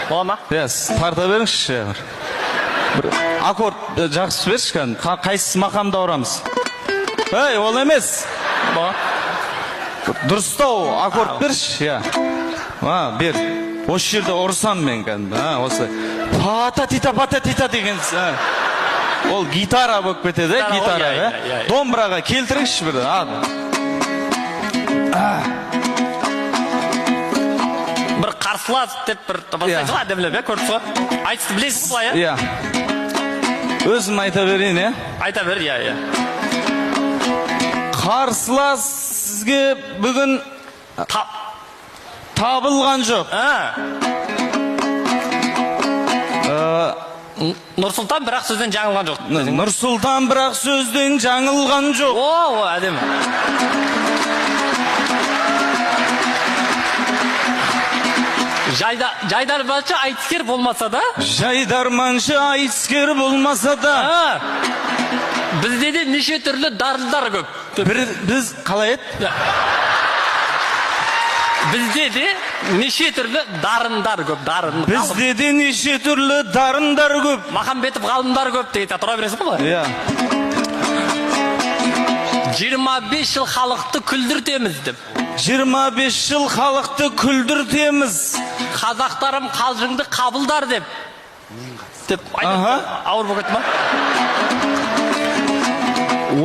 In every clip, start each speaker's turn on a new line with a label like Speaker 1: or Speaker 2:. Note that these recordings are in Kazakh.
Speaker 1: Bola ма?
Speaker 2: Тарта беріңізші. Бір аккорд жақсы берші кән. Қайсысы мақамда орамыз? Ей, ол емес.
Speaker 1: Бола.
Speaker 2: Дұрыстау аккорд берші. Бер. Осы жерде ұрсам мен кән. Осы пата-тита деген. Ол гитара болып кетеді, гитара. Домбыраға келтіріңізші бір.
Speaker 1: Бір қарсылас деп бір бастайды ғой, әдемілеп, көрдіңіз ғой? Айтысты білесіз бұлай,
Speaker 2: иә? Өзім айта берейін,
Speaker 1: Айта бер, иә.
Speaker 2: Қарсылас сізге бүгін табылған жоқ.
Speaker 1: Нұрсұлтан бірақ сөзден жаңылған жоқ.
Speaker 2: Нұрсұлтан бірақ сөзден жаңылған жоқ.
Speaker 1: О, әдемі. Жайдарманшы айтыскер болмаса да?
Speaker 2: Жайдарманшы айтыскер болмаса да?
Speaker 1: Бізде де неше түрлі дарындар көп.
Speaker 2: Біз қалай еді?
Speaker 1: Бізде де неше түрлі дарындар көп.
Speaker 2: Бізде де неше түрлі дарындар көп.
Speaker 1: Махамбетов ғалымдар көп дейді. Тұра бересің ба?
Speaker 2: Иә.
Speaker 1: 25 жыл халықты күлдіртеміз деп.
Speaker 2: 25 жыл халықты күлдіртеміз.
Speaker 1: Қазақтарым қалжыңды қабылдар деп. Ауыр болып кетті ма?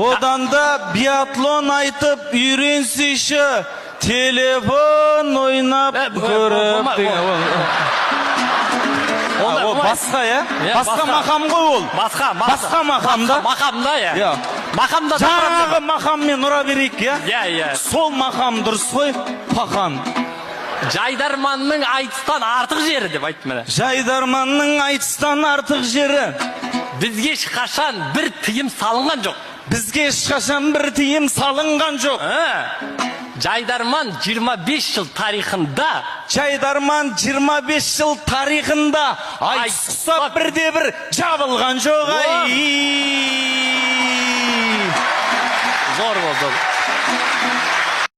Speaker 2: Одан да биатлон айтып үйренсейші, телефон ойнап көріп деген. Ол басқа, басқа мақам ғой ол. Басқа мақамда.
Speaker 1: Мақамда, Мақамда
Speaker 2: жаңағы мақаммен ұра берейік,
Speaker 1: Сол
Speaker 2: мақам дұрыс қой, пақан.
Speaker 1: Жайдарманның айтыстан артық жері деп айтты мені.
Speaker 2: Жайдарманның айтыстан артық жері.
Speaker 1: Бізге ешқашан бір тыйым салынған жоқ.
Speaker 2: Бізге ешқашан бір тыйым салынған жоқ.
Speaker 1: Жайдарман 25 жыл тарихында.
Speaker 2: Жайдарман 25 жыл тарихында айтысса бірде-бір жабылған жоқ.
Speaker 1: Зор болды.